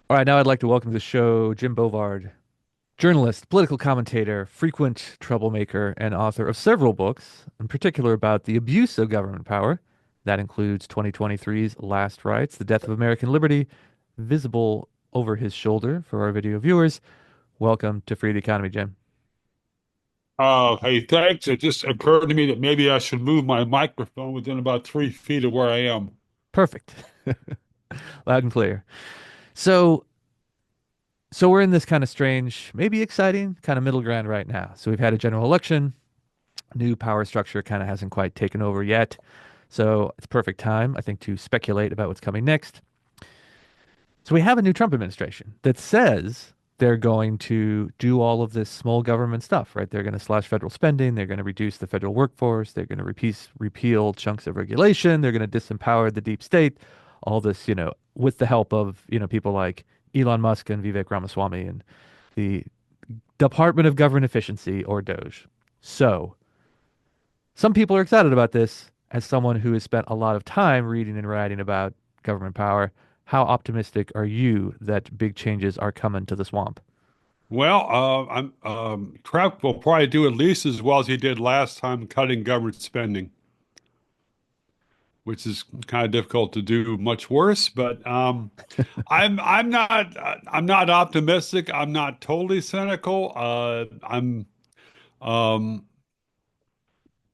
All right, now I'd like to welcome to the show Jim Bovard, journalist, political commentator, frequent troublemaker, and author of several books, in particular about the abuse of government power. That includes 2023's Last Rites, The Death of American Liberty, visible over his shoulder for our video viewers. Welcome to Free the Economy, Jim. Hey, thanks. It just occurred to me that maybe I should move my microphone within about 3 feet of where I am. Perfect. Loud and clear. So, so we're in this kind of strange, maybe exciting, kind of middle ground right now. So we've had a general election. New power structure kind of hasn't quite taken over yet. So it's perfect time, I think, to speculate about what's coming next. So we have a new Trump administration that says they're going to do all of this small government stuff, right? They're going to slash federal spending. They're going to reduce the federal workforce. They're going to repeal chunks of regulation. They're going to disempower the deep state. All this, with the help of, people like Elon Musk and Vivek Ramaswamy and the Department of Government Efficiency, or DOGE. So some people are excited about this. As someone who has spent a lot of time reading and writing about government power, how optimistic are you that big changes are coming to the swamp? Well, Trump will probably do at least as well as he did last time cutting government spending, which is kind of difficult to do much worse. But I'm not optimistic. I'm not totally cynical. I'm um,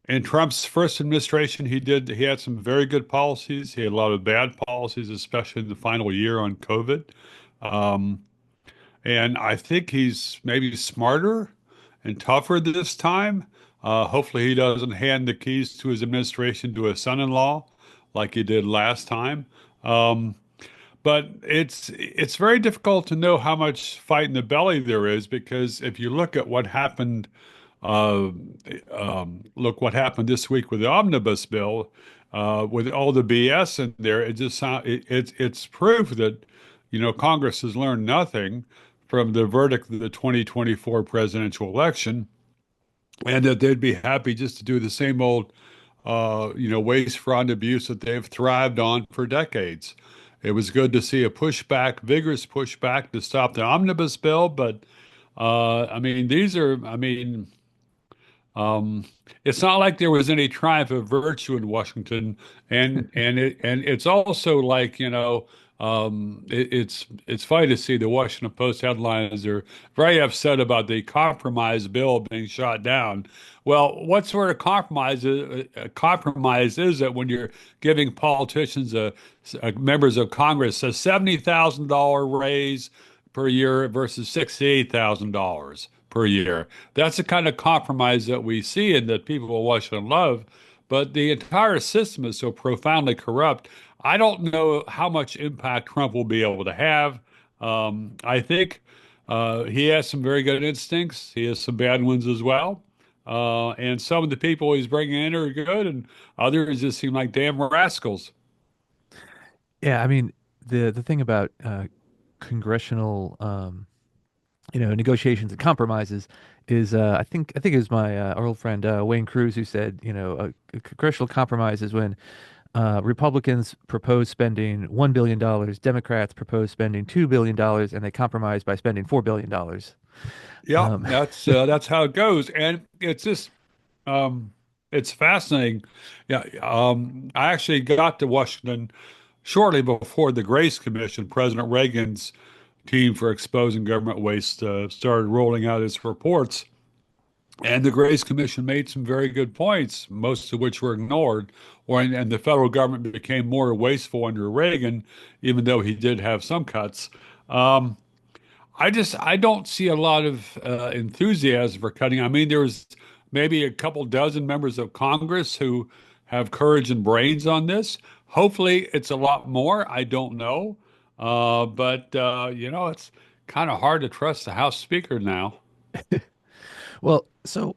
In Trump's first administration, he had some very good policies. He had a lot of bad policies, especially in the final year on COVID. Um, And I think he's maybe smarter and tougher this time. Hopefully, he doesn't hand the keys to his administration to his son-in-law like he did last time. Um, but it's very difficult to know how much fight in the belly there is because if you look at what happened, uh, look what happened this week with the omnibus bill, with all the BS in there, it's proof that Congress has learned nothing from the verdict of the 2024 presidential election, and that they'd be happy just to do the same old, waste, fraud, and abuse that they've thrived on for decades. It was good to see a pushback, vigorous pushback to stop the omnibus bill, but I mean, um, it's not like there was any triumph of virtue in Washington, and it's also like it's funny to see the Washington Post headlines are very upset about the compromise bill being shot down. Well, what sort of compromise is it when you're giving politicians members of Congress a $70,000 raise per year versus $68,000 per year? That's the kind of compromise that we see and that people will watch and love. But the entire system is so profoundly corrupt. I don't know how much impact Trump will be able to have. I think he has some very good instincts. He has some bad ones as well. And some of the people he's bringing in are good, and others just seem like damn rascals. Yeah, I mean, the thing about congressional, negotiations and compromises is, I think it was my our old friend Wayne Cruz who said, a congressional compromise is when Republicans propose spending $1 billion, Democrats propose spending $2 billion, and they compromise by spending $4 billion. Yeah, Um, that's how it goes, and um, it's fascinating. Yeah, I actually got to Washington shortly before the Grace Commission, President Reagan's team for exposing government waste, started rolling out its reports. And the Grace Commission made some very good points, most of which were ignored. And the federal government became more wasteful under Reagan, even though he did have some cuts. Um, I don't see a lot of enthusiasm for cutting. I mean, there's maybe a couple dozen members of Congress who have courage and brains on this. Hopefully, it's a lot more. I don't know, but it's kind of hard to trust the House Speaker now. well, so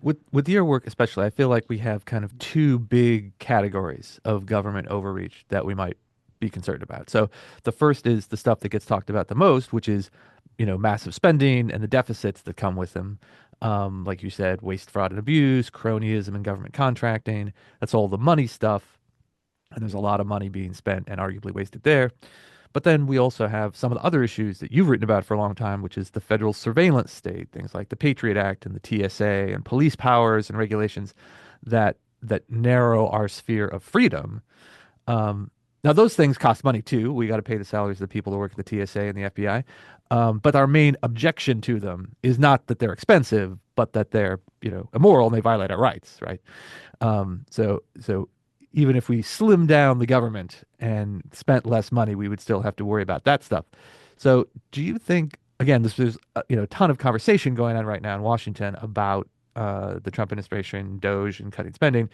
with your work especially, I feel like we have kind of two big categories of government overreach that we might be concerned about. So the first is the stuff that gets talked about the most, which is, massive spending and the deficits that come with them. Like you said, waste, fraud, and abuse, cronyism, and government contracting. That's all the money stuff. And there's a lot of money being spent and arguably wasted there. But then we also have some of the other issues that you've written about for a long time, which is the federal surveillance state, things like the Patriot Act and the TSA and police powers and regulations that narrow our sphere of freedom. Um, Now those things cost money too. We got to pay the salaries of the people who work at the TSA and the FBI. But our main objection to them is not that they're expensive, but that they're, immoral and they violate our rights, right? So even if we slim down the government and spent less money, we would still have to worry about that stuff. So do you think, again, there's a ton of conversation going on right now in Washington about the Trump administration, Doge, and cutting spending.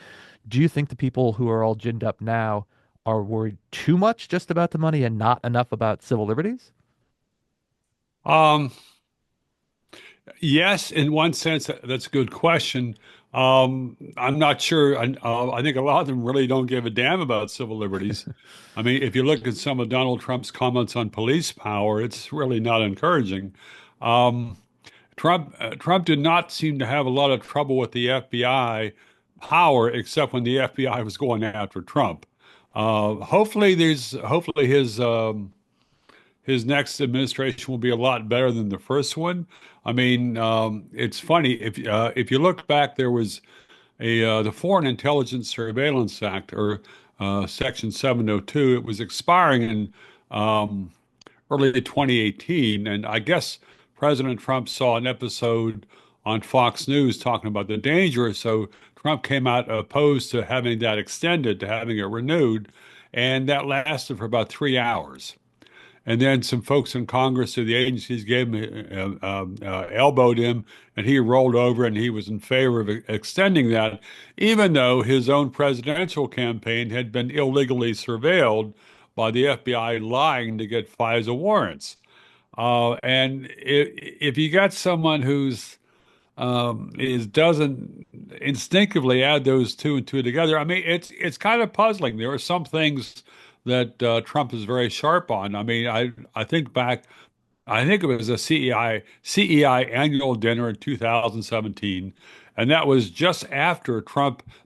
Do you think the people who are all ginned up now are worried too much just about the money and not enough about civil liberties? Um, yes, in one sense, that's a good question. I'm not sure. I think a lot of them really don't give a damn about civil liberties. I mean, if you look at some of Donald Trump's comments on police power, it's really not encouraging. Um, Trump did not seem to have a lot of trouble with the FBI power, except when the FBI was going after Trump. Hopefully his next administration will be a lot better than the first one. I mean, it's funny if you look back, there was the Foreign Intelligence Surveillance Act, or Section 702. It was expiring in early 2018, and I guess President Trump saw an episode on Fox News talking about the danger, so Trump came out opposed to having that extended, to having it renewed, and that lasted for about 3 hours. And then some folks in Congress of the agencies gave him, elbowed him, and he rolled over and he was in favor of extending that, even though his own presidential campaign had been illegally surveilled by the FBI lying to get FISA warrants. And if you got someone who's is doesn't instinctively add those two and two together. I mean, it's kind of puzzling. There are some things that Trump is very sharp on. I mean, I think back, I think it was a CEI annual dinner in 2017, and that was just after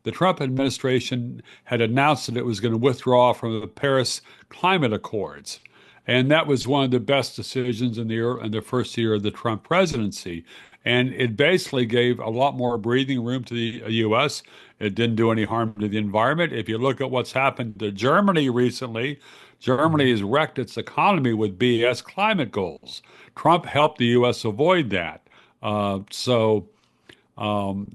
the Trump administration had announced that it was going to withdraw from the Paris Climate Accords. And that was one of the best decisions in the first year of the Trump presidency. And it basically gave a lot more breathing room to the U.S. It didn't do any harm to the environment. If you look at what's happened to Germany recently, Germany has wrecked its economy with BS climate goals. Trump helped the U.S. avoid that. So um,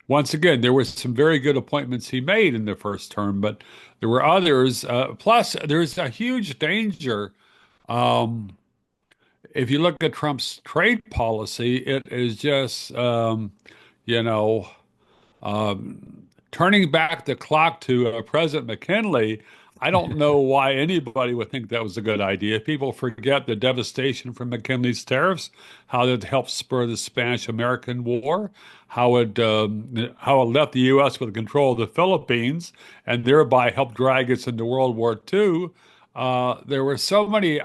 once again, there were some very good appointments he made in the first term, but there were others. Plus, there's a huge danger. Um, if you look at Trump's trade policy, it is just, you know, turning back the clock to President McKinley. I don't know why anybody would think that was a good idea. People forget the devastation from McKinley's tariffs, how it helped spur the Spanish-American War, how it left the U.S. with control of the Philippines, and thereby helped drag us into World War II. There were so many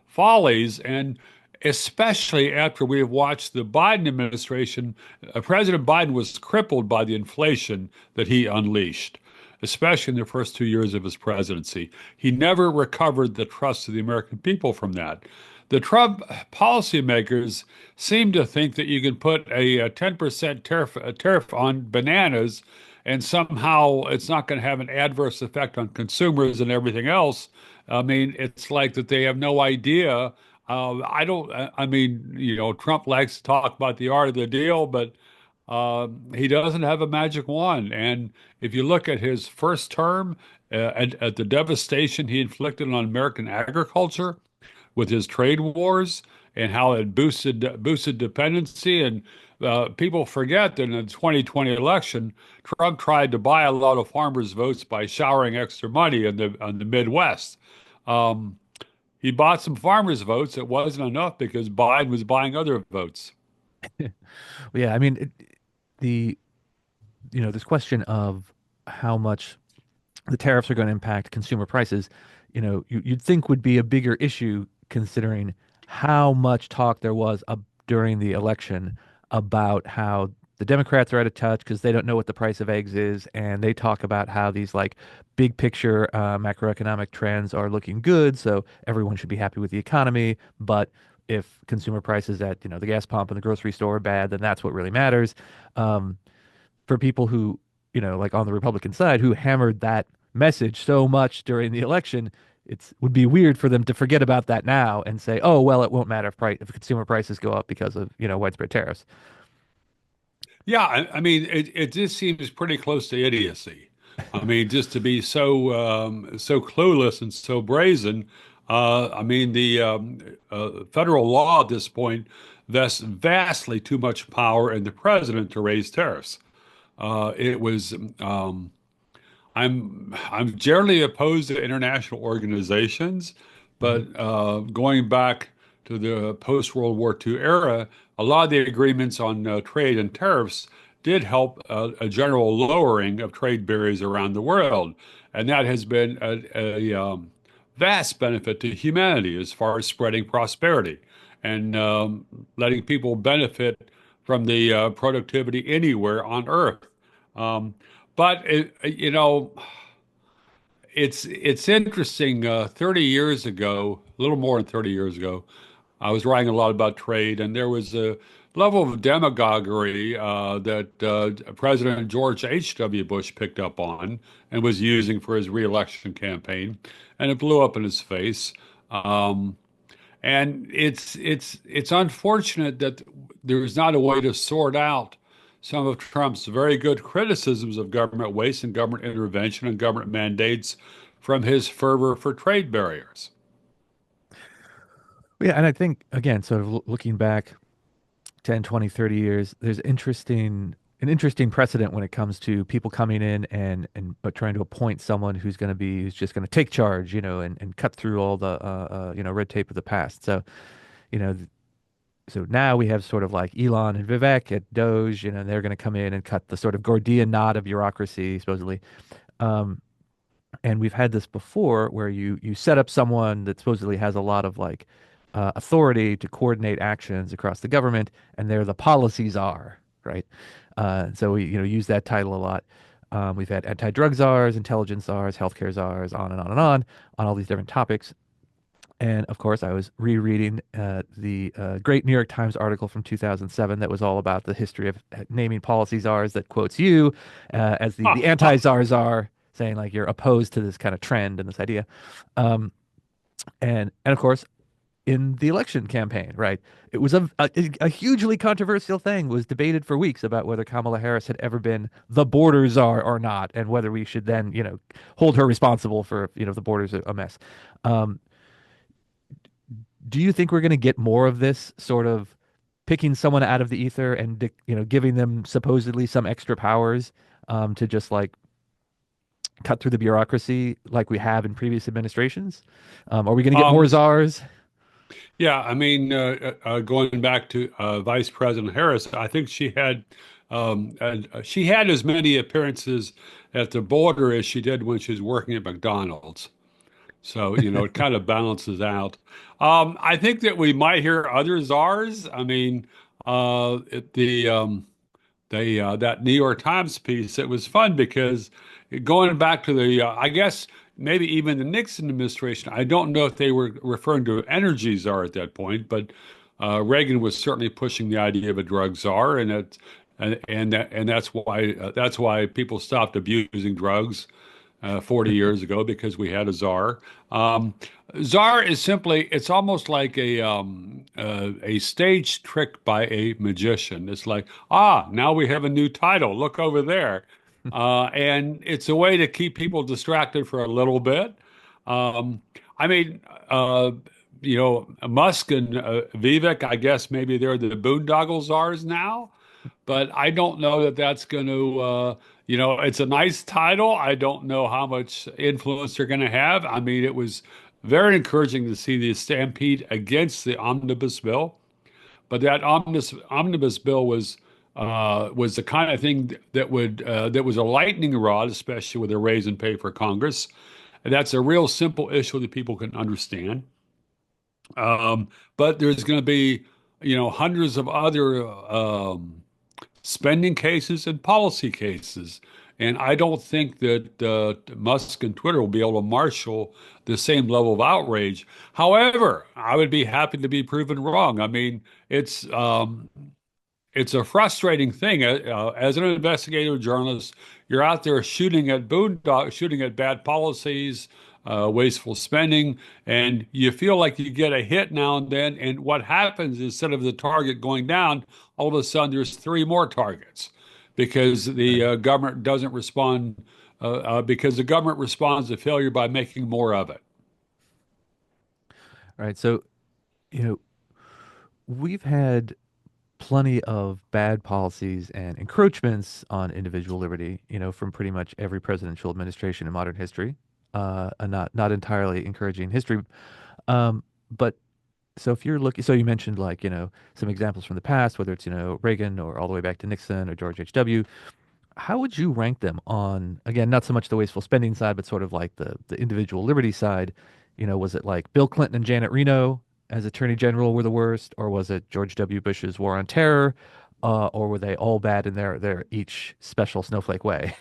follies, and especially after we have watched the Biden administration, President Biden was crippled by the inflation that he unleashed, especially in the first 2 years of his presidency. He never recovered the trust of the American people from that. The Trump policymakers seem to think that you can put a 10% tariff on bananas and somehow it's not going to have an adverse effect on consumers and everything else. I mean, it's like that they have no idea. I don't, I mean, Trump likes to talk about the art of the deal, but he doesn't have a magic wand. And if you look at his first term, at the devastation he inflicted on American agriculture with his trade wars and how it boosted dependency, and people forget that in the 2020 election, Trump tried to buy a lot of farmers' votes by showering extra money on the Midwest. Um, he bought some farmers' votes. It wasn't enough because Biden was buying other votes. Yeah, I mean, the this question of how much the tariffs are going to impact consumer prices, you'd think would be a bigger issue considering how much talk there was during the election about how the Democrats are out of touch because they don't know what the price of eggs is, and they talk about how these like big picture macroeconomic trends are looking good, so everyone should be happy with the economy. But if consumer prices at the gas pump and the grocery store are bad, then that's what really matters. Um, for people who, like on the Republican side, who hammered that message so much during the election, it would be weird for them to forget about that now and say, "Oh, well, it won't matter if consumer prices go up because of, widespread tariffs." Yeah, I mean, it just seems pretty close to idiocy. I mean, just to be so clueless and so brazen. I mean, the federal law at this point vests vastly too much power in the president to raise tariffs. It was I'm generally opposed to international organizations, Mhm. but going back to the post-World War II era, a lot of the agreements on trade and tariffs did help a general lowering of trade barriers around the world, and that has been a vast benefit to humanity as far as spreading prosperity and letting people benefit from the productivity anywhere on Earth. Um, but it's interesting. 30 years ago, a little more than 30 years ago, I was writing a lot about trade, and there was a level of demagoguery that President George H.W. Bush picked up on and was using for his reelection campaign, and it blew up in his face. Um, and it's unfortunate that there's not a way to sort out some of Trump's very good criticisms of government waste and government intervention and government mandates from his fervor for trade barriers. Yeah, and I think again, sort of looking back 10, 20, 30 years, there's an interesting precedent when it comes to people coming in and but trying to appoint someone who's just going to take charge, and cut through all the red tape of the past. So, you know, th- so now we have sort of like Elon and Vivek at Doge, and they're going to come in and cut the sort of Gordian knot of bureaucracy, supposedly. Um, and we've had this before where you set up someone that supposedly has a lot of like authority to coordinate actions across the government, and they're the policy czar, right? So we use that title a lot. We've had anti-drug czars, intelligence czars, healthcare czars, on and on and on all these different topics. And of course, I was rereading the great New York Times article from 2007 that was all about the history of naming policy czars that quotes you as the anti-czar czar, saying like you're opposed to this kind of trend and this idea. Um, and of course, in the election campaign, right? It was a hugely controversial thing, was debated for weeks about whether Kamala Harris had ever been the border czar or not, and whether we should then, hold her responsible for, the borders a mess. Um, do you think we're going to get more of this sort of picking someone out of the ether and, giving them supposedly some extra powers to just like cut through the bureaucracy like we have in previous administrations? Are we going to get more Um, czars? yeah, I mean, going back to Vice President Harris, I think she had as many appearances at the border as she did when she was working at McDonald's. So, it kind of balances out. I think that we might hear other czars. I mean, that New York Times piece, it was fun because going back to I guess maybe even the Nixon administration, I don't know if they were referring to energy czar at that point, but Reagan was certainly pushing the idea of a drug czar, and that's why people stopped abusing drugs 40 years ago because we had a czar. Czar is simply, it's almost like a stage trick by a magician. It's like, now we have a new title. Look over there. And it's a way to keep people distracted for a little bit. Um, I mean, Musk and Vivek, I guess maybe they're the boondoggle czars now, but I don't know that that's going to, it's a nice title. I don't know how much influence they're going to have. I mean, it was very encouraging to see the stampede against the omnibus bill, but that omnibus bill was the kind of thing that was a lightning rod, especially with a raise and pay for Congress. And that's a real simple issue that people can understand. But there's going to be, hundreds of other spending cases and policy cases. And I don't think that Musk and Twitter will be able to marshal the same level of outrage. However, I would be happy to be proven wrong. I mean, it's a frustrating thing. As an investigative journalist, you're out there shooting at shooting at bad policies, wasteful spending, and you feel like you get a hit now and then. And what happens instead of the target going down, all of a sudden there's three more targets because the Right. government doesn't respond, because the government responds to failure by making more of it. Right. So, you know, we've had plenty of bad policies and encroachments on individual liberty, from pretty much every presidential administration in modern history. And not entirely encouraging history. But so if you're looking, so you mentioned like, some examples from the past, whether it's, Reagan or all the way back to Nixon or George H.W. How would you rank them on, again, not so much the wasteful spending side, but sort of like the individual liberty side? Was it like Bill Clinton and Janet Reno as Attorney General were the worst, or was it George W. Bush's War on Terror, or were they all bad in their each special snowflake way?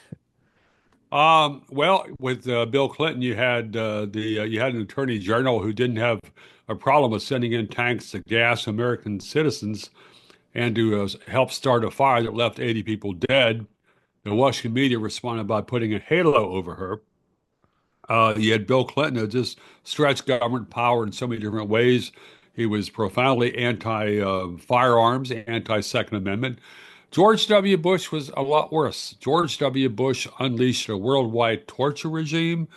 Well, with Bill Clinton, you had an attorney general who didn't have a problem with sending in tanks to gas American citizens and to help start a fire that left 80 people dead. The Washington media responded by putting a halo over her. You had Bill Clinton who just stretched government power in so many different ways. He was profoundly anti firearms, anti Second Amendment. George W. Bush was a lot worse. George W. Bush unleashed a worldwide torture regime.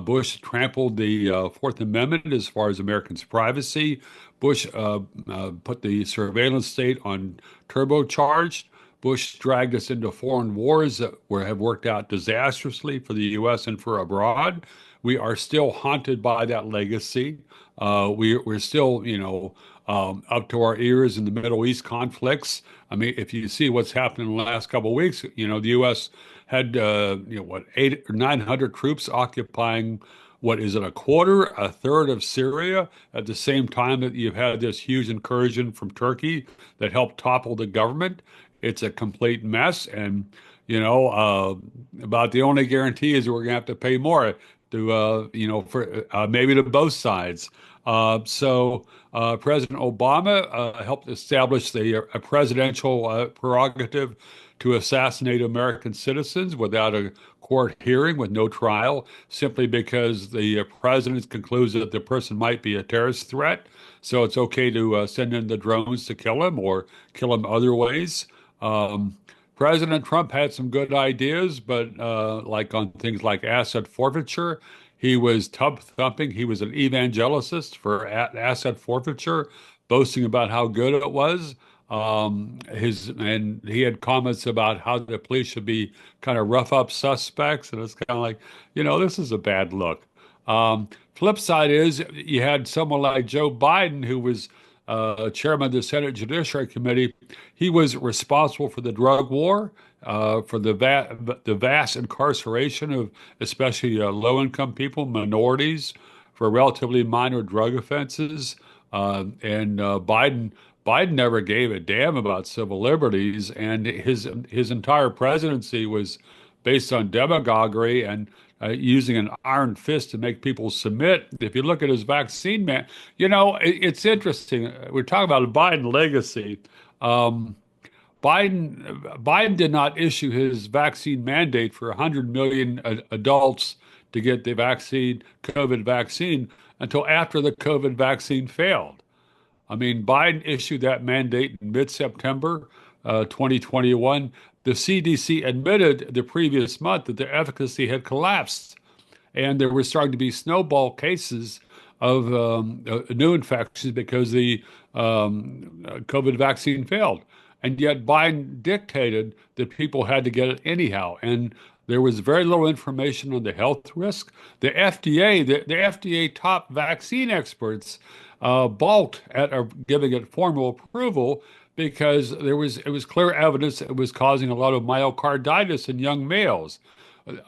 Bush trampled the Fourth Amendment as far as Americans' privacy. Bush put the surveillance state on turbocharged. Bush dragged us into foreign wars that have worked out disastrously for the U.S. and for abroad. We are still haunted by that legacy. We're still, up to our ears in the Middle East conflicts. I mean, if you see what's happened in the last couple of weeks, the U.S. had, what, 800 or 900 troops occupying, what is it, a quarter, a third of Syria at the same time that you've had this huge incursion from Turkey that helped topple the government. It's a complete mess. And, about the only guarantee is we're going to have to pay more for maybe to both sides. President Obama helped establish a presidential prerogative to assassinate American citizens without a court hearing, with no trial, simply because the president concludes that the person might be a terrorist threat. So it's okay to send in the drones to kill him or kill him other ways. Um, President Trump had some good ideas, but like on things like asset forfeiture, he was tub thumping. He was an evangelicist for asset forfeiture, boasting about how good it was. And he had comments about how the police should be kind of rough up suspects, and it's kind of like, this is a bad look. Flip side is you had someone like Joe Biden, who was chairman of the Senate Judiciary Committee. He was responsible for the drug war, for the vast incarceration of especially low-income people, minorities, for relatively minor drug offenses. And Biden never gave a damn about civil liberties, and his entire presidency was based on demagoguery and using an iron fist to make people submit. If you look at his vaccine man, it's interesting. We're talking about a Biden legacy. Um, Biden did not issue his vaccine mandate for 100 million adults to get the COVID vaccine, until after the COVID vaccine failed. I mean, Biden issued that mandate in mid-September 2021. The CDC admitted the previous month that the efficacy had collapsed, and there were starting to be snowball cases of new infections because the COVID vaccine failed. And yet Biden dictated that people had to get it anyhow. And there was very little information on the health risk. The FDA top vaccine experts balked at giving it formal approval because it was clear evidence that it was causing a lot of myocarditis in young males.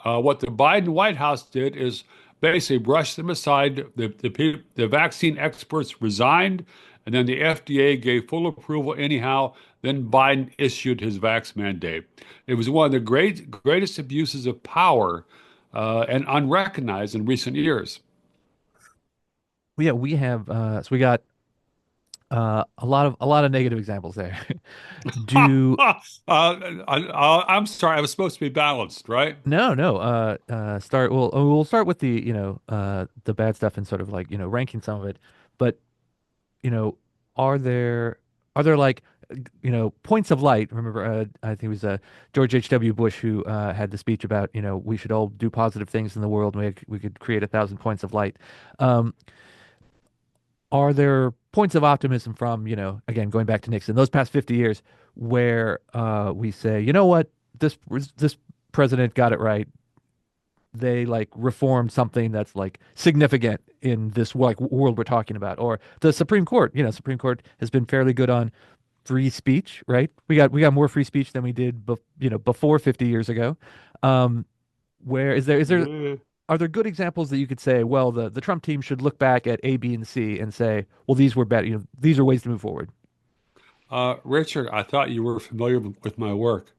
What the Biden White House did is basically brushed them aside. The vaccine experts resigned, and then the FDA gave full approval anyhow. Then Biden issued his vax mandate. It was one of the greatest abuses of power and unrecognized in recent years. Well, yeah, we have so we got a lot of negative examples there. Do I'm sorry, I was supposed to be balanced, right? no, no. Start. We'll start with the the bad stuff and sort of like ranking some of it. But you know, are there like points of light? Remember, I think it was George H.W. Bush who had the speech about we should all do positive things in the world. And we could create 1,000 points of light. Um, are there points of optimism from again going back to Nixon those past 50 years where we say what this president got it right, they like reformed something that's like significant in this like world we're talking about, or the Supreme Court. Supreme Court has been fairly good on free speech, right? We got more free speech than we did before 50 years ago. Where is there are there good examples that you could say, well, the Trump team should look back at A, B, and C and say, well, these were better, these are ways to move forward. Richard, I thought you were familiar with my work.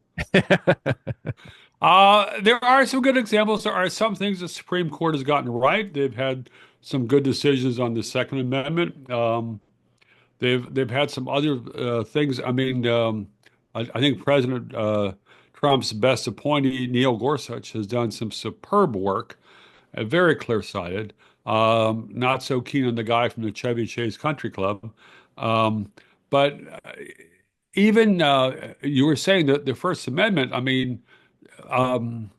There are some good examples. There are some things the Supreme Court has gotten right. They've had some good decisions on the Second Amendment. They've had some other things. I mean, I think President Trump's best appointee, Neil Gorsuch, has done some superb work, very clear-sighted. Not so keen on the guy from the Chevy Chase Country Club. But even you were saying that the First Amendment, I mean, um,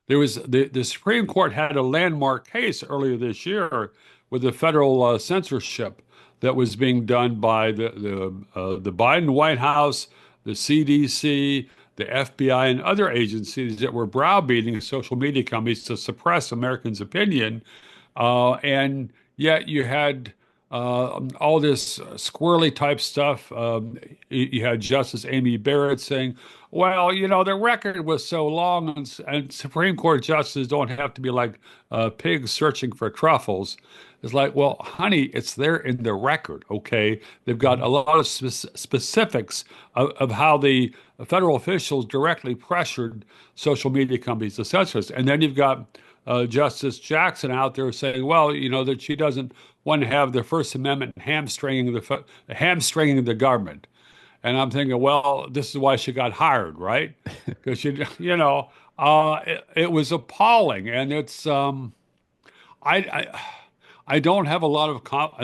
there was the Supreme Court had a landmark case earlier this year with the federal censorship that was being done by the Biden White House, the CDC, the FBI, and other agencies that were browbeating social media companies to suppress Americans' opinion. And yet you had all this squirrely type stuff. You had Justice Amy Barrett saying, well, the record was so long, and Supreme Court justices don't have to be like pigs searching for truffles. It's like, well, honey, it's there in the record, okay? They've got a lot of specifics of how the federal officials directly pressured social media companies to censor us. And then you've got Justice Jackson out there saying, well, that she doesn't want to have the First Amendment hamstringing the government. And I'm thinking, well, this is why she got hired, right? Because it was appalling, and it's I I don't have a lot of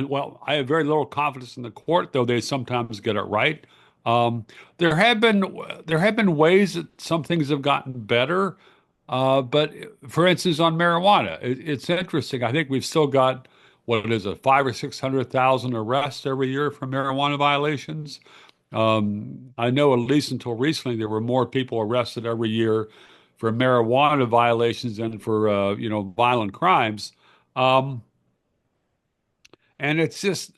well, I have very little confidence in the court, though they sometimes get it right. Um, there have been ways that some things have gotten better, but for instance, on marijuana, it's interesting. I think we've still got what is it, 500 or 600,000 arrests every year for marijuana violations. I know at least until recently there were more people arrested every year for marijuana violations than for violent crimes. Um, and it's just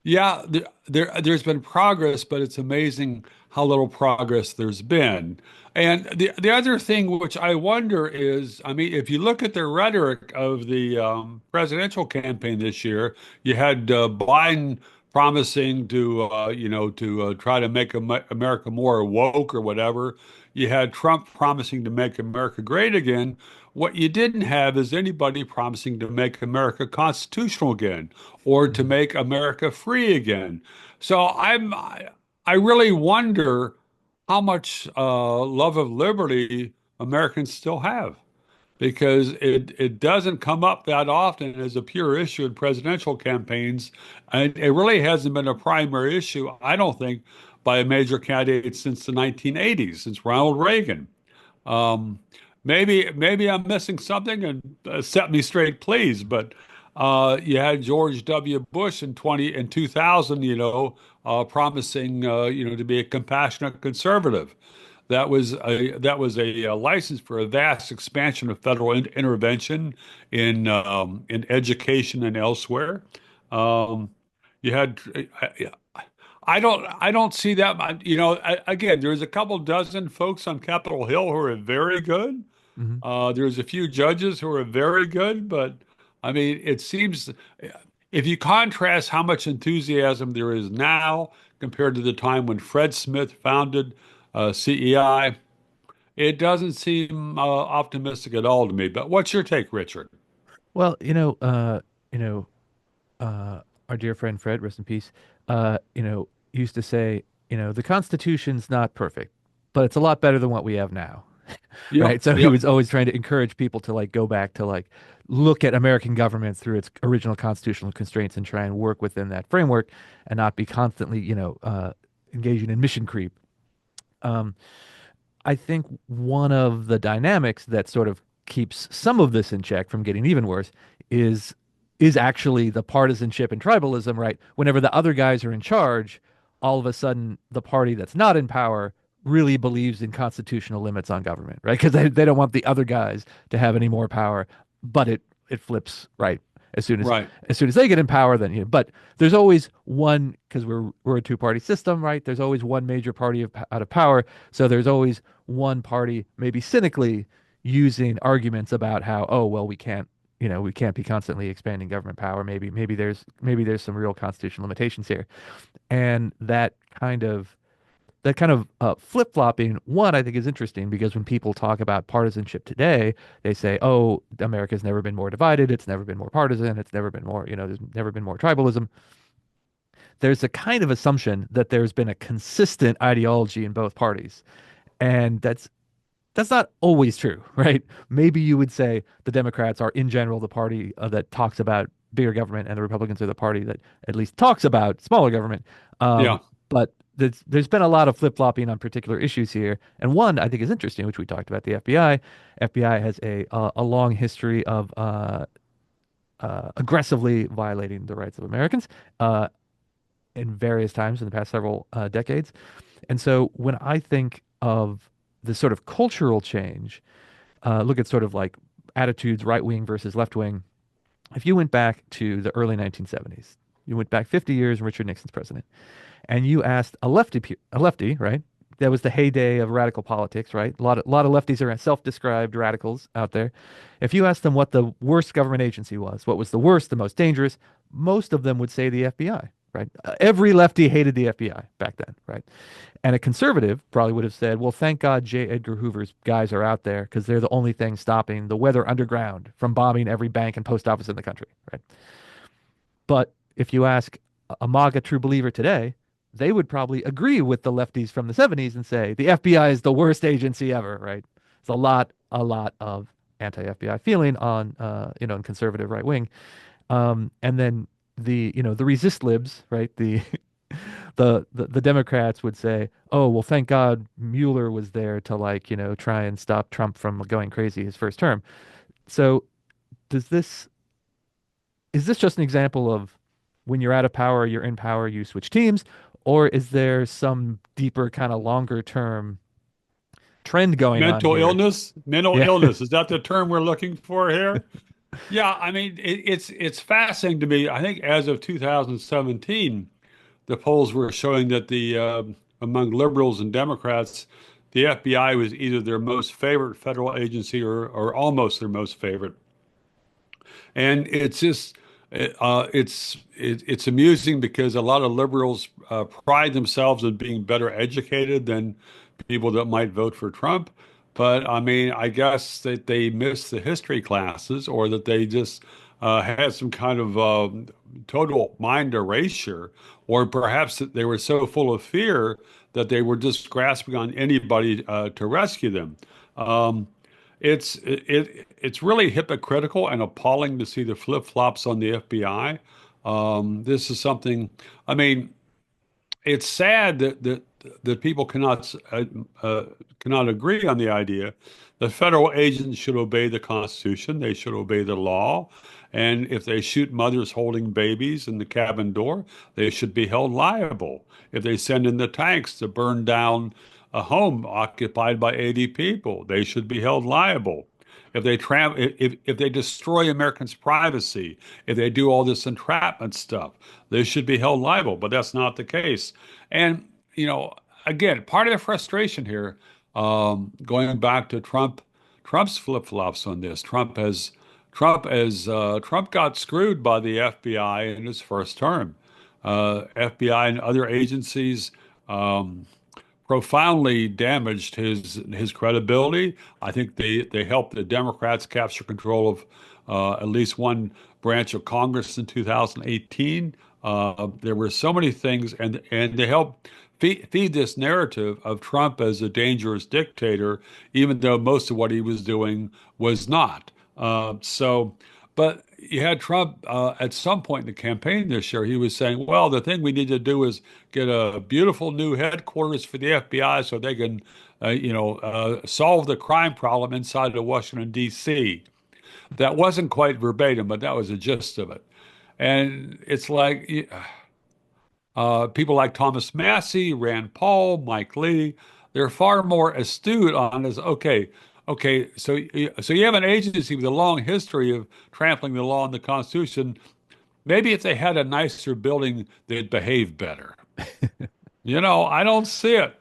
yeah, there's been progress, but it's amazing how little progress there's been. And the other thing which I wonder is, I mean, if you look at the rhetoric of the presidential campaign this year, you had Biden promising to try to make America more woke or whatever. You had Trump promising to make America great again. What you didn't have is anybody promising to make America constitutional again or to make America free again. So I really wonder how much love of liberty Americans still have because it doesn't come up that often as a pure issue in presidential campaigns. And it really hasn't been a primary issue, I don't think, by a major candidate since the 1980s, since Ronald Reagan. Um, maybe I'm missing something and set me straight, please. But you had George W. Bush in 2000, promising to be a compassionate conservative. That was a license for a vast expansion of federal intervention in education and elsewhere. Um, you had I don't see that. Again, there's a couple dozen folks on Capitol Hill who are very good. Hmm. There's a few judges who are very good, but I mean, it seems if you contrast how much enthusiasm there is now compared to the time when Fred Smith founded CEI, it doesn't seem optimistic at all to me. But what's your take, Richard? Well, you know, our dear friend Fred, rest in peace, used to say, the Constitution's not perfect, but it's a lot better than what we have now. Yep, Right? So he yep, was always trying to encourage people to like go back to like look at American government through its original constitutional constraints and try and work within that framework and not be constantly, engaging in mission creep. Um, I think one of the dynamics that sort of keeps some of this in check from getting even worse is is actually the partisanship and tribalism, right? Whenever the other guys are in charge, all of a sudden the party that's not in power really believes in constitutional limits on government, right? Because they don't want the other guys to have any more power, but it flips, right? As soon as right, as soon as they get in power, then but there's always one because we're a two-party system, right? There's always one major party out of power, so there's always one party, maybe cynically, using arguments about how, oh, well, we can't be constantly expanding government power. Maybe there's some real constitutional limitations here, and that kind of flip-flopping one I think is interesting because when people talk about partisanship today, they say, oh, America's never been more divided, it's never been more partisan, it's never been more, there's never been more tribalism. There's a kind of assumption that there's been a consistent ideology in both parties, and that's not always true, right? Maybe you would say the Democrats are, in general, the party that talks about bigger government, and the Republicans are the party that at least talks about smaller government. yeah. But there's been a lot of flip-flopping on particular issues here, and one I think is interesting, which we talked about, the FBI. FBI has a long history of aggressively violating the rights of Americans in various times in the past several decades. And so when I think of this sort of cultural change, look at sort of like attitudes, right wing versus left wing. If you went back to the early 1970s, you went back 50 years, Richard Nixon's president, and you asked a lefty, right? That was the heyday of radical politics, right? A lot of lefties are self-described radicals out there. If you asked them what the worst government agency was, what was the worst, the most dangerous, most of them would say the FBI, right? Every lefty hated the FBI back then, right? And a conservative probably would have said, well, thank God J. Edgar Hoover's guys are out there because they're the only thing stopping the Weather Underground from bombing every bank and post office in the country, right? But if you ask a MAGA true believer today, they would probably agree with the lefties from the 70s and say the FBI is the worst agency ever, right? It's a lot of anti-FBI feeling on, in conservative right wing. And then the resist libs, right? The Democrats would say, "Oh, well, thank God Mueller was there to like, try and stop Trump from going crazy his first term." So, does this is this just an example of when you're out of power, you're in power, you switch teams, or is there some deeper kind of longer term trend going on here? Mental Yeah. illness. Is that the term we're looking for here? Yeah, I mean, it's fascinating to me. I think as of 2017, the polls were showing that the among liberals and Democrats, the FBI was either their most favorite federal agency or almost their most favorite. And it's just it's amusing because a lot of liberals pride themselves on being better educated than people that might vote for Trump. But I mean, I guess that they missed the history classes or that they just had some kind of total mind erasure, or perhaps that they were so full of fear that they were just grasping on anybody to rescue them. Um, it's really hypocritical and appalling to see the flip-flops on the FBI. This is something, I mean, it's sad that people cannot agree on the idea that federal agents should obey the Constitution, they should obey the law, and if they shoot mothers holding babies in the cabin door, they should be held liable. If they send in the tanks to burn down a home occupied by 80 people, they should be held liable. If they destroy Americans' privacy, if they do all this entrapment stuff, they should be held liable. But that's not the case. And again, part of the frustration here, going back to Trump's flip-flops on this, Trump got screwed by the FBI in his first term. FBI and other agencies profoundly damaged his credibility. I think they helped the Democrats capture control of at least one branch of Congress in 2018. There were so many things, and they helped feed this narrative of Trump as a dangerous dictator, even though most of what he was doing was not. But you had Trump at some point in the campaign this year. He was saying, "Well, the thing we need to do is get a beautiful new headquarters for the FBI so they can, solve the crime problem inside of Washington, D.C." That wasn't quite verbatim, but that was the gist of it. And it's like people like Thomas Massey, Rand Paul, Mike Lee, they're far more astute on this. Okay, so you have an agency with a long history of trampling the law and the Constitution. Maybe if they had a nicer building, they'd behave better. I don't see it.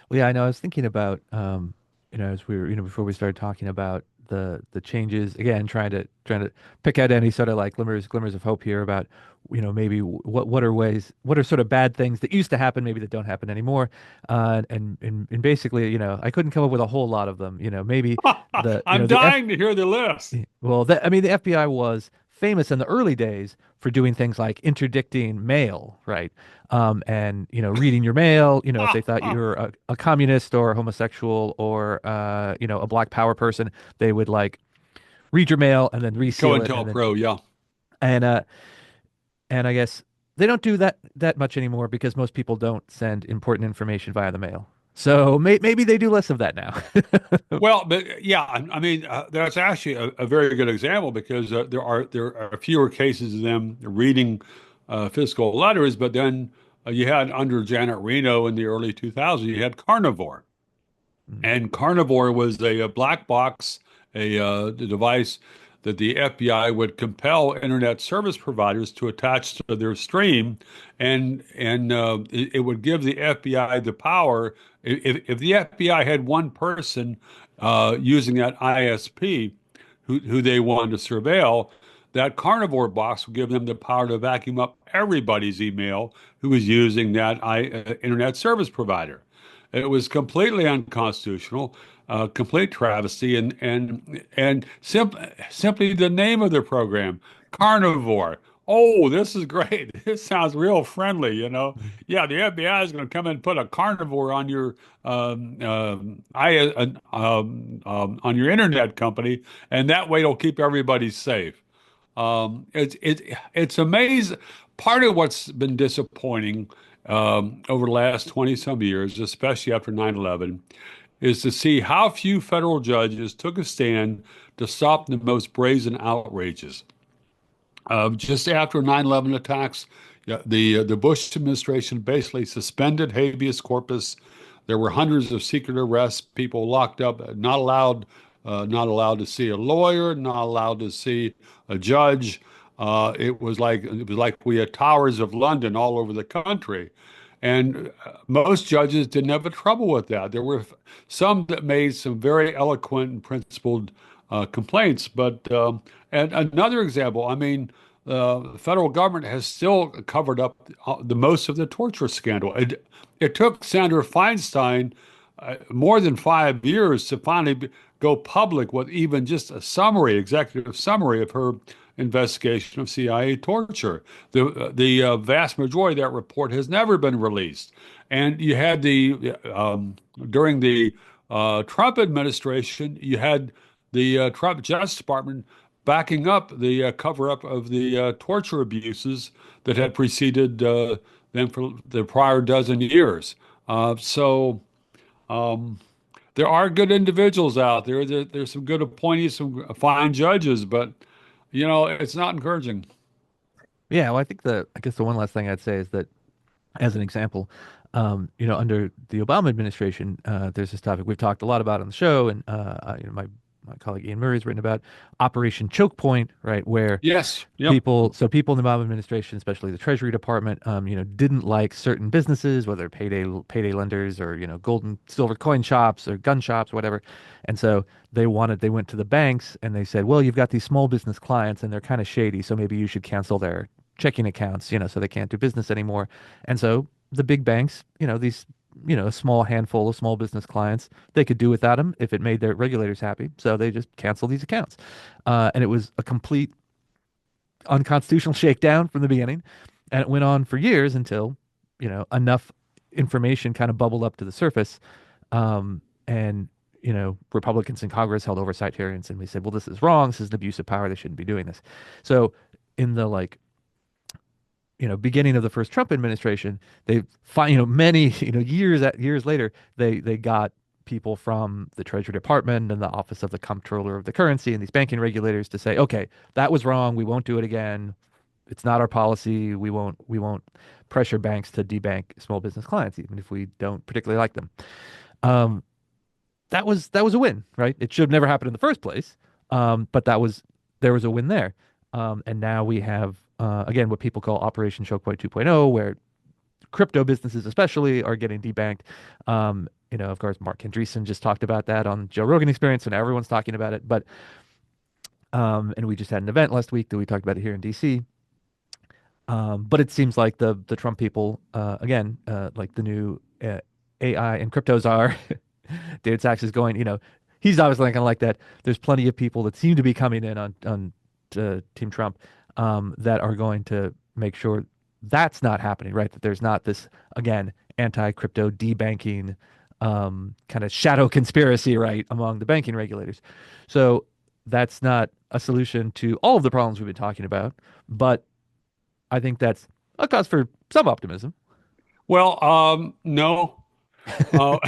Well, yeah, I know. I was thinking about, as we were, before we started talking about the changes again, trying to pick out any sort of like glimmers of hope here about, maybe what are sort of bad things that used to happen, maybe that don't happen anymore, and basically, I couldn't come up with a whole lot of them. Maybe I'm the dying to hear the list. well, I mean, the FBI was famous in the early days for doing things like interdicting mail, right? And reading your mail. If they thought you were a communist or a homosexual or a Black Power person, they would like read your mail and then reseal it, and then COINTELPRO, yeah. and uh and I guess they don't do that much anymore because most people don't send important information via the mail. So maybe they do less of that now. Well, but yeah, I mean, that's actually a very good example because there are fewer cases of them reading physical letters, but then you had under Janet Reno in the early 2000s, you had Carnivore. And Carnivore was a black box, a device that the FBI would compel internet service providers to attach to their stream, and it would give the FBI the power. If the FBI had one person using that ISP who they wanted to surveil, that Carnivore box would give them the power to vacuum up everybody's email who was using that internet service provider. It was completely unconstitutional, complete travesty, and simply the name of the program, Carnivore. Oh, this is great. This sounds real friendly. Yeah, the FBI is going to come and put a carnivore on your on your internet company, and that way it'll keep everybody safe. It's amazing. Part of what's been disappointing over the last 20 some years, especially after 9/11, is to see how few federal judges took a stand to stop the most brazen outrages. Just after 9/11 attacks, yeah, the Bush administration basically suspended habeas corpus. There were hundreds of secret arrests, people locked up, not allowed to see a lawyer, not allowed to see a judge. It was like we had towers of London all over the country, and most judges didn't have a trouble with that. There were some that made some very eloquent and principled complaints, but and another example, I mean, the federal government has still covered up the most of the torture scandal. It took Senator Feinstein more than 5 years to finally go public with even just a executive summary of her investigation of CIA torture. The vast majority of that report has never been released. And you had during the Trump administration, you had the Trump Justice Department backing up the cover-up of the torture abuses that had preceded them for the prior dozen years. So there are good individuals out there. There's some good appointees, some fine judges, but it's not encouraging. Yeah, well, I guess the one last thing I'd say is that, as an example, under the Obama administration, there's this topic we've talked a lot about on the show, and my my colleague Ian Murray has written about, Operation Choke Point, right, where Yes. Yep. people in the Obama administration, especially the Treasury Department, didn't like certain businesses, whether payday lenders or gold and silver coin shops or gun shops, whatever, and so they went to the banks and they said, well, you've got these small business clients and they're kind of shady, so maybe you should cancel their checking accounts, so they can't do business anymore, and so the big banks, these a small handful of small business clients, they could do without them if it made their regulators happy. So they just canceled these accounts. And it was a complete unconstitutional shakedown from the beginning. And it went on for years until, enough information kind of bubbled up to the surface. And, Republicans in Congress held oversight hearings and we said, well, this is wrong. This is an abuse of power. They shouldn't be doing this. So in the beginning of the first Trump administration, they find, many, years later, they got people from the Treasury Department and the Office of the Comptroller of the Currency and these banking regulators to say, okay, that was wrong. We won't do it again. It's not our policy. We won't pressure banks to debank small business clients, even if we don't particularly like them. Um, that was a win, right? It should have never happened in the first place. But there was a win there. And now we have again what people call Operation Choke Point 2.0, where crypto businesses especially are getting debanked. Of course, Mark Andreessen just talked about that on Joe Rogan Experience, and everyone's talking about it. But and we just had an event last week that we talked about it here in DC. But it seems like the Trump people, again, like the new AI and crypto czar, David Sachs is going. He's obviously not going to like that. There's plenty of people that seem to be coming in on Team Trump that are going to make sure that's not happening, right? That there's not this, again, anti-crypto debanking kind of shadow conspiracy, right, among the banking regulators. So that's not a solution to all of the problems we've been talking about, but I think that's a cause for some optimism. Well, no. Uh,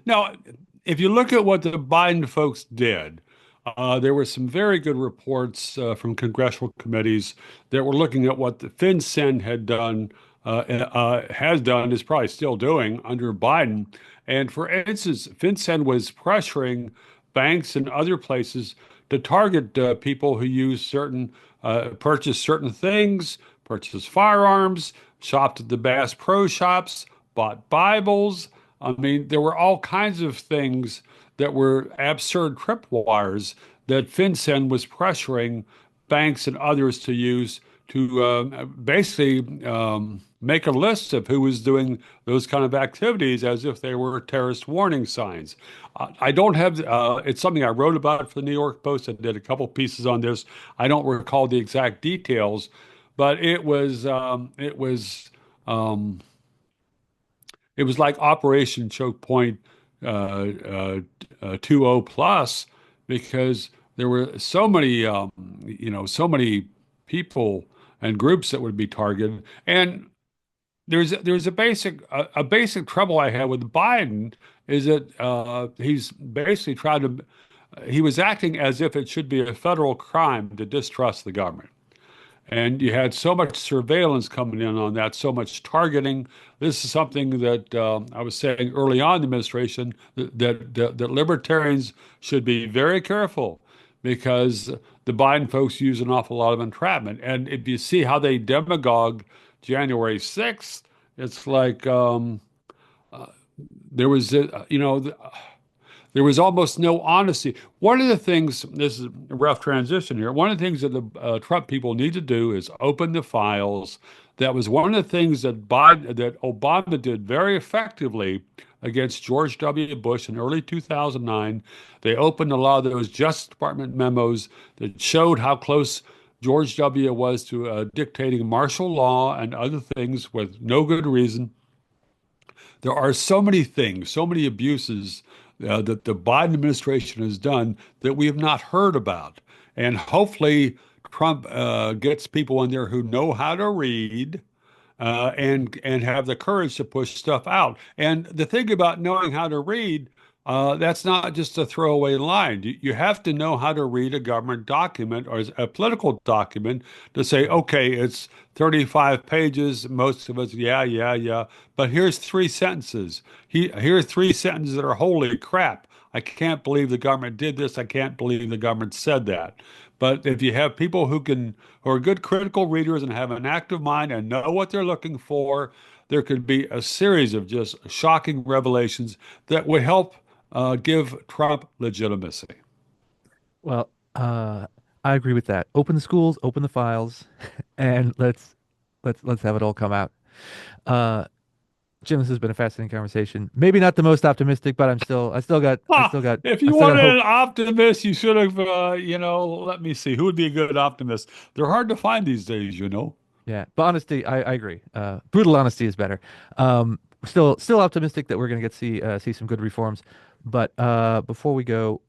no, if you look at what the Biden folks did, there were some very good reports from congressional committees that were looking at what the FinCEN had done, has done, is probably still doing under Biden. And for instance, FinCEN was pressuring banks and other places to target people who use purchase certain things, purchase firearms, shopped at the Bass Pro Shops, bought Bibles. I mean, there were all kinds of things that were absurd tripwires that FinCEN was pressuring banks and others to use to basically make a list of who was doing those kind of activities as if they were terrorist warning signs. I don't have, it's something I wrote about for the New York Post. I did a couple pieces on this. I don't recall the exact details, but um, it was like Operation Choke Point 2.0 plus because there were so many people and groups that would be targeted. And there's a basic trouble I had with Biden is that he's basically he was acting as if it should be a federal crime to distrust the government. And you had so much surveillance coming in on that, so much targeting. This is something that I was saying early on in the administration that libertarians should be very careful because the Biden folks use an awful lot of entrapment. And if you see how they demagogue January 6th, it's like there was, there was almost no honesty. One of the things, this is a rough transition here, one of the things that the Trump people need to do is open the files. That was one of the things that Obama did very effectively against George W. Bush in early 2009. They opened a lot of those Justice Department memos that showed how close George W. was to dictating martial law and other things with no good reason. There are so many things, so many abuses that the Biden administration has done that we have not heard about. And hopefully, Trump gets people in there who know how to read and have the courage to push stuff out. And the thing about knowing how to read, that's not just a throwaway line. You have to know how to read a government document or a political document to say, okay, it's 35 pages. Most of us, yeah, yeah, yeah. But here's three sentences. Here are three sentences that are holy crap. I can't believe the government did this. I can't believe the government said that. But if you have people who are good critical readers and have an active mind and know what they're looking for, there could be a series of just shocking revelations that would help give Trump legitimacy. Well, I agree with that. Open the schools, open the files, and let's have it all come out. Uh, Jim, this has been a fascinating conversation. Maybe not the most optimistic, but If I you still got wanted hope. an optimist, you should have, let me see, who would be a good optimist? They're hard to find these days, you know. Yeah, but honesty, I agree. Brutal honesty is better. Still optimistic that we're gonna get see some good reforms. But before we go,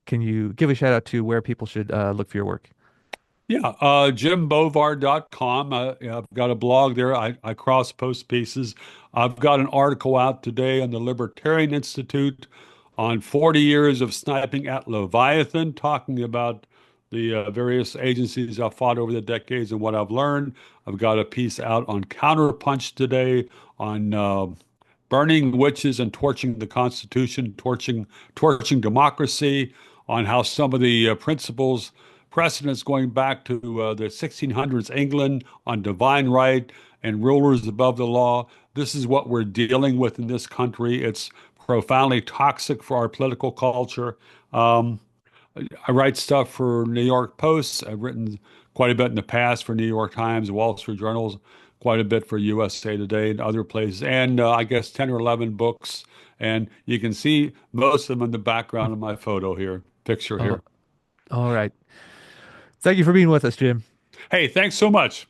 can you give a shout out to where people should look for your work? Yeah, jimbovard.com. I've got a blog there. I cross post pieces. I've got an article out today on the Libertarian Institute on 40 years of sniping at Leviathan, talking about the various agencies I've fought over the decades and what I've learned. I've got a piece out on Counterpunch today on burning witches and torching the Constitution, torching democracy, on how some of the principles, precedents going back to the 1600s England on divine right and rulers above the law. This is what we're dealing with in this country. It's profoundly toxic for our political culture. Um, I write stuff for New York Post. I've written quite a bit in the past for New York Times, Wall Street Journals, quite a bit for USA Today and other places, and I guess 10 or 11 books. And you can see most of them in the background of my photo here, picture Oh, here. all right. Thank you for being with us, Jim. Hey, thanks so much.